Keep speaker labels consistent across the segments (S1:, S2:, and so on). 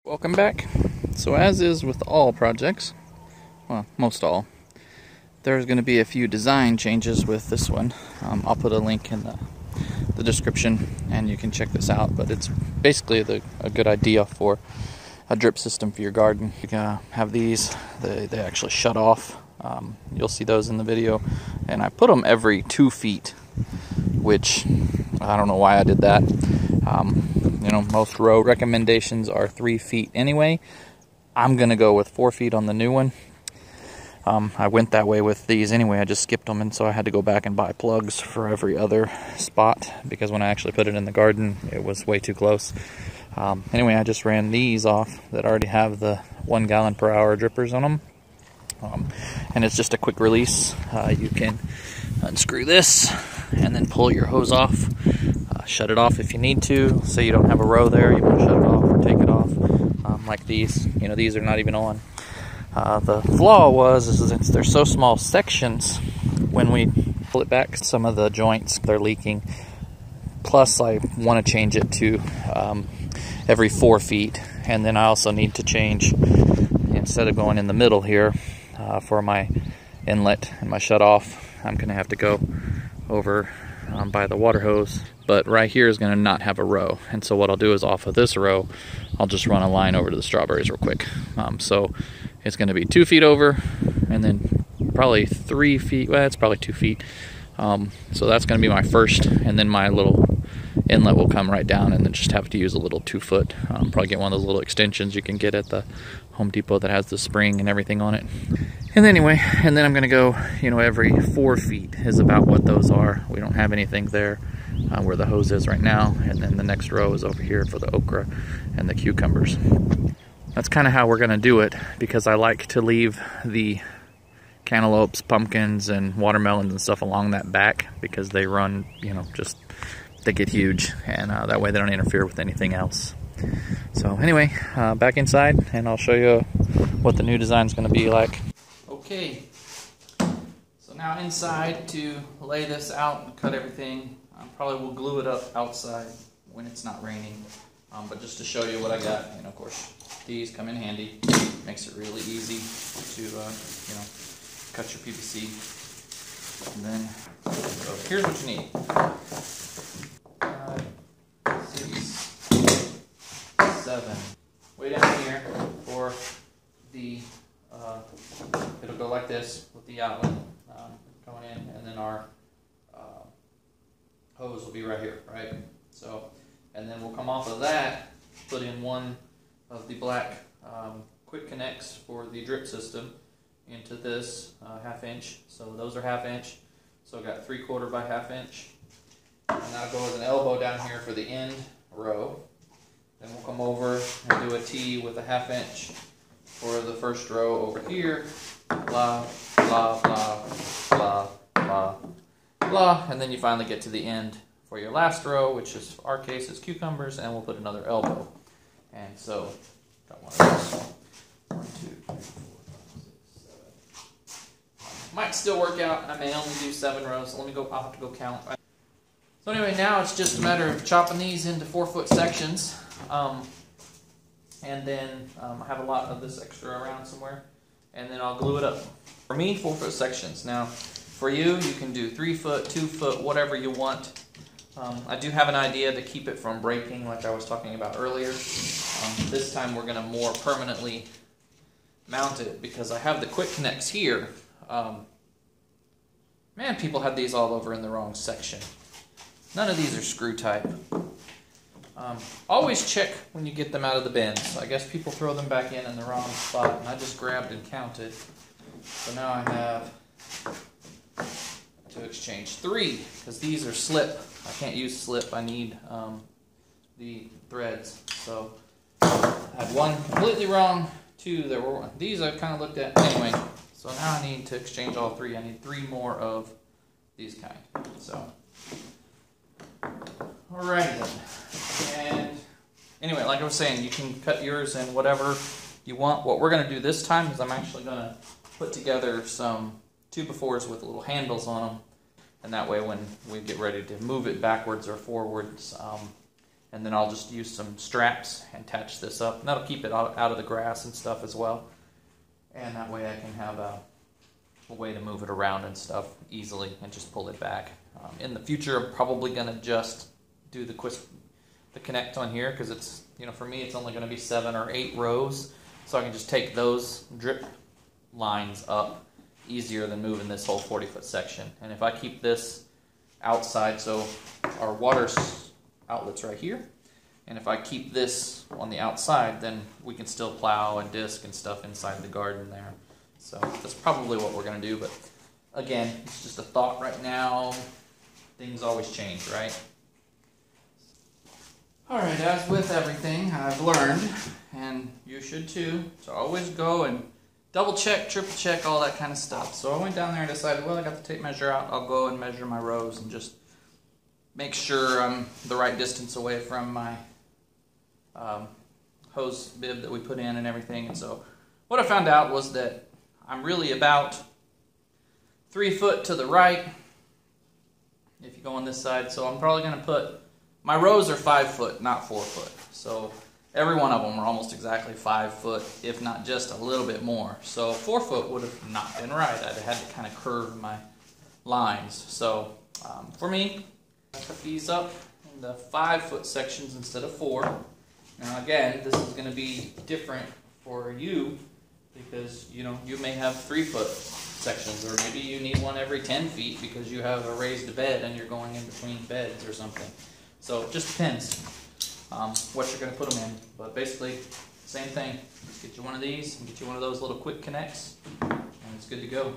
S1: Welcome back. So as is with all projects, well, most all, there's going to be a few design changes with this one. I'll put a link in the description and you can check this out, but it's basically a good idea for a drip system for your garden. You can have these, they actually shut off. You'll see those in the video, and I put them every 2 feet, which I don't know why I did that. You know, most row recommendations are 3 feet anyway. I'm gonna go with 4 feet on the new one. I went that way with these anyway. I just skipped them, and so I had to go back and buy plugs for every other spot because when I actually put it in the garden, it was way too close. Anyway, I just ran these off that already have the 1 gallon per hour drippers on them. And it's just a quick release. You can unscrew this and then pull your hose off. Shut it off if you need to. Say you don't have a row there, you want to shut it off or take it off. Like these, you know, these are not even on. The flaw was since they're so small sections, when we pull it back, some of the joints, they're leaking. Plus, I want to change it to every 4 feet, and then I also need to change, instead of going in the middle here for my inlet and my shut off, I'm going to have to go over by the water hose. But right here is going to not have a row, and so what I'll do is off of this row, I'll just run a line over to the strawberries real quick. So it's going to be 2 feet over, and then probably 3 feet, well, it's probably 2 feet. So that's going to be my first, and then my little inlet will come right down, and then just have to use a little 2 foot. Probably get one of those little extensions you can get at the Home Depot that has the spring and everything on it. And anyway, and then I'm going to go, you know, every 4 feet is about what those are. We don't have anything there where the hose is right now, and then the next row is over here for the okra and the cucumbers. That's kind of how we're going to do it, because I like to leave the cantaloupes, pumpkins, and watermelons and stuff along that back, because they run, you know, just, they get huge, and that way they don't interfere with anything else. So anyway, back inside, and I'll show you what the new design is going to be like. Okay, so now inside to lay this out and cut everything. Probably will glue it up outside when it's not raining, but just to show you what I got. And of course, these come in handy. Makes it really easy to you know, cut your PVC. And then, so here's what you need. 6, 7. Way down here for the, it'll go like this with the outlet going in, and then our hose will be right here, right? So, and then we'll come off of that, put in one of the black quick connects for the drip system into this 1/2 inch. So those are 1/2 inch. So I got 3/4 by 1/2 inch. And that'll go as an elbow down here for the end row. Then we'll come over and do a T with a 1/2 inch for the first row over here. Blah, blah, blah, blah, blah, blah. And then you finally get to the end for your last row, which is, for our case, is cucumbers, and we'll put another elbow. And so, got one of those. 1, 2, 3, 4, 5, 6, 7. Might still work out. I may only do 7 rows. So let me go. I'll have to go count. So anyway, now it's just a matter of chopping these into 4-foot sections, and then I have a lot of this extra around somewhere, and then I'll glue it up. For me, 4-foot sections. Now, for you, you can do 3 foot, 2 foot, whatever you want. I do have an idea to keep it from breaking, like I was talking about earlier. This time we're going to more permanently mount it, because I have the quick connects here. Man, people have these all over in the wrong section. None of these are screw type. Always check when you get them out of the bins. I guess people throw them back in the wrong spot, and I just grabbed and counted. So now I have to exchange 3, because these are slip. I can't use slip. I need the threads. So I had 1 completely wrong, 2 that were wrong. These I kind of looked at anyway. So now I need to exchange all 3. I need 3 more of these kind. So, alright then. And anyway, like I was saying, you can cut yours in whatever you want. What we're going to do this time is I'm actually going to put together some 2x4s with little handles on them. And that way when we get ready to move it backwards or forwards, and then I'll just use some straps and attach this up, and that'll keep it out of the grass and stuff as well, and that way I can have a way to move it around and stuff easily and just pull it back. In the future, I'm probably going to just do the connect on here, because it's, for me it's only going to be 7 or 8 rows, so I can just take those drip lines up easier than moving this whole 40-foot section. And if I keep this outside, so our water outlet's right here, and if I keep this on the outside, then we can still plow and disc and stuff inside the garden there. So that's probably what we're going to do, but again, it's just a thought right now. Things always change, right? Alright, as with everything, I've learned, and you should too, to always go and double check, triple check, all that kind of stuff. So I went down there and decided, well, I got the tape measure out, I'll go and measure my rows and just make sure I'm the right distance away from my hose bib that we put in and everything. And so what I found out was that I'm really about 3 foot to the right if you go on this side. So I'm probably going to put, my rows are 5 foot, not 4 foot. So every one of them are almost exactly 5 foot, if not just a little bit more. So 4 foot would have not been right. I'd have had to kind of curve my lines. So for me, I put these up in the 5 foot sections instead of 4. Now again, this is going to be different for you, because you may have 3 foot sections, or maybe you need one every 10 feet because you have a raised bed and you're going in between beds or something. So it just depends what you're going to put them in. But basically, same thing. Just get you one of these and get you one of those little quick connects, and it's good to go.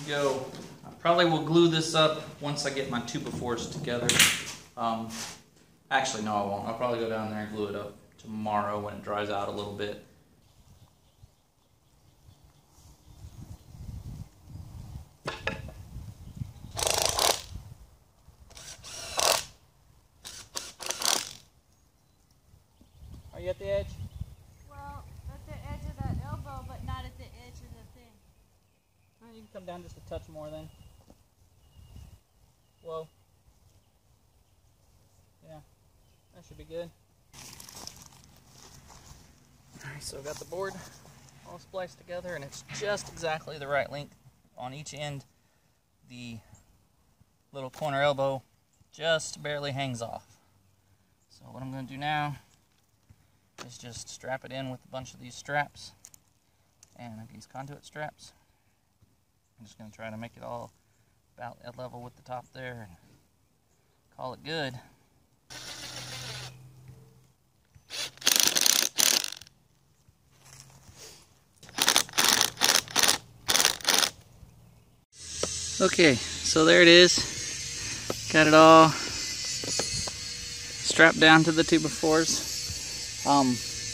S1: Go. I probably will glue this up once I get my 2x4s together. Actually, no, I won't. I'll probably go down there and glue it up tomorrow when it dries out a little bit. Are you at the edge?
S2: Well, at the edge of that elbow, but not at the edge of the thing.
S1: You can come down just a touch more then. Whoa. Yeah, that should be good. Alright, so I've got the board all spliced together, and it's just exactly the right length on each end. The little corner elbow just barely hangs off. So what I'm going to do now is just strap it in with a bunch of these straps and these conduit straps. I'm just going to try to make it all about at level with the top there and call it good. Okay, so there it is. Got it all strapped down to the 2x4s.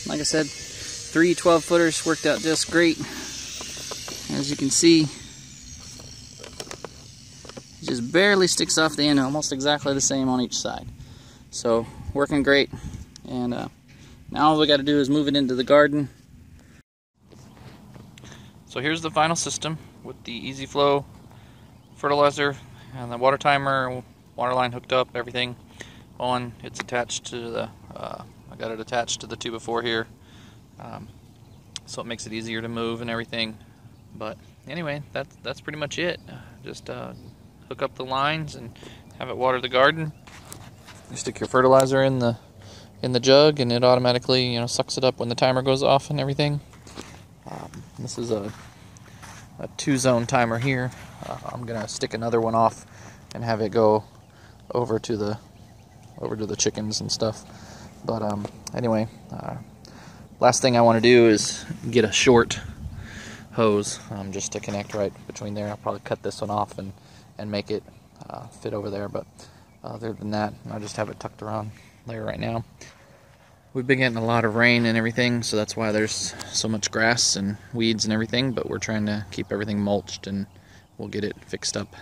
S1: Like I said, 3 12-footers worked out just great. As you can see, it just barely sticks off the end, almost exactly the same on each side. So, working great. And now all we got to do is move it into the garden. So here's the final system with the easy flow fertilizer and the water timer, water line hooked up, everything on. It's attached to the, I got it attached to the 2x4 here, so it makes it easier to move and everything. But anyway, that's pretty much it. Just hook up the lines and have it water the garden. You stick your fertilizer in the jug, and it automatically sucks it up when the timer goes off and everything. This is a 2-zone timer here. I'm gonna stick another one off and have it go over to the chickens and stuff. But anyway, last thing I want to do is get a short hose just to connect right between there. I'll probably cut this one off and make it fit over there, but other than that, I'll just have it tucked around there right now. We've been getting a lot of rain and everything, so that's why there's so much grass and weeds and everything, but we're trying to keep everything mulched, and we'll get it fixed up.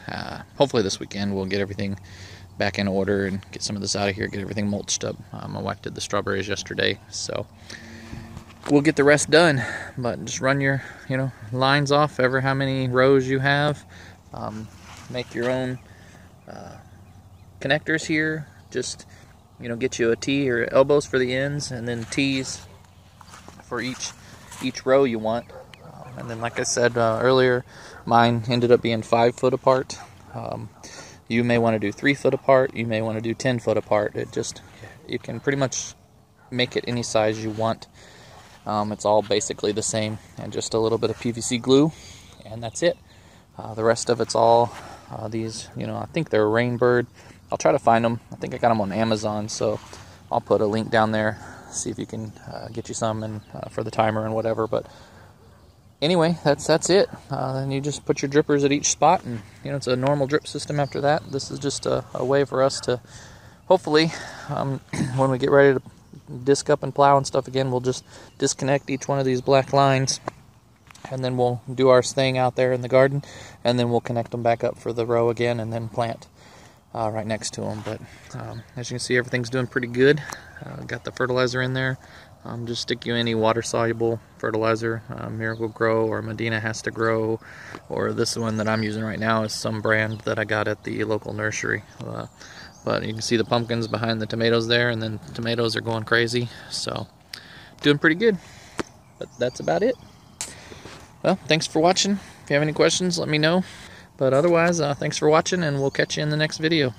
S1: Hopefully this weekend we'll get everything back in order and get some of this out of here, get everything mulched up. My wife did the strawberries yesterday, so we'll get the rest done. But just run your, lines off ever how many rows you have. Make your own connectors here. Just, get you a T or elbows for the ends, and then T's for each row you want. And then, like I said earlier, mine ended up being 5 foot apart. You may want to do 3 foot apart. You may want to do 10 foot apart. You can pretty much make it any size you want. It's all basically the same, and just a little bit of PVC glue, and that's it. The rest of it's all these, I think they're Rainbird. I'll try to find them. I think I got them on Amazon, so I'll put a link down there. See if you can get you some and for the timer and whatever. But anyway, that's it. Then you just put your drippers at each spot, and it's a normal drip system after that. This is just a way for us to hopefully, when we get ready to disc up and plow and stuff again, we'll just disconnect each one of these black lines, and then we'll do our thing out there in the garden, and then we'll connect them back up for the row again, and then plant right next to them. But as you can see, everything's doing pretty good. Got the fertilizer in there. Just stick you any water-soluble fertilizer, Miracle Grow or Medina Has to Grow, or this one that I'm using right now is some brand that I got at the local nursery. But you can see the pumpkins behind the tomatoes there, and then the tomatoes are going crazy. So, doing pretty good. But that's about it. Well, thanks for watching. If you have any questions, let me know. But otherwise, thanks for watching, and we'll catch you in the next video.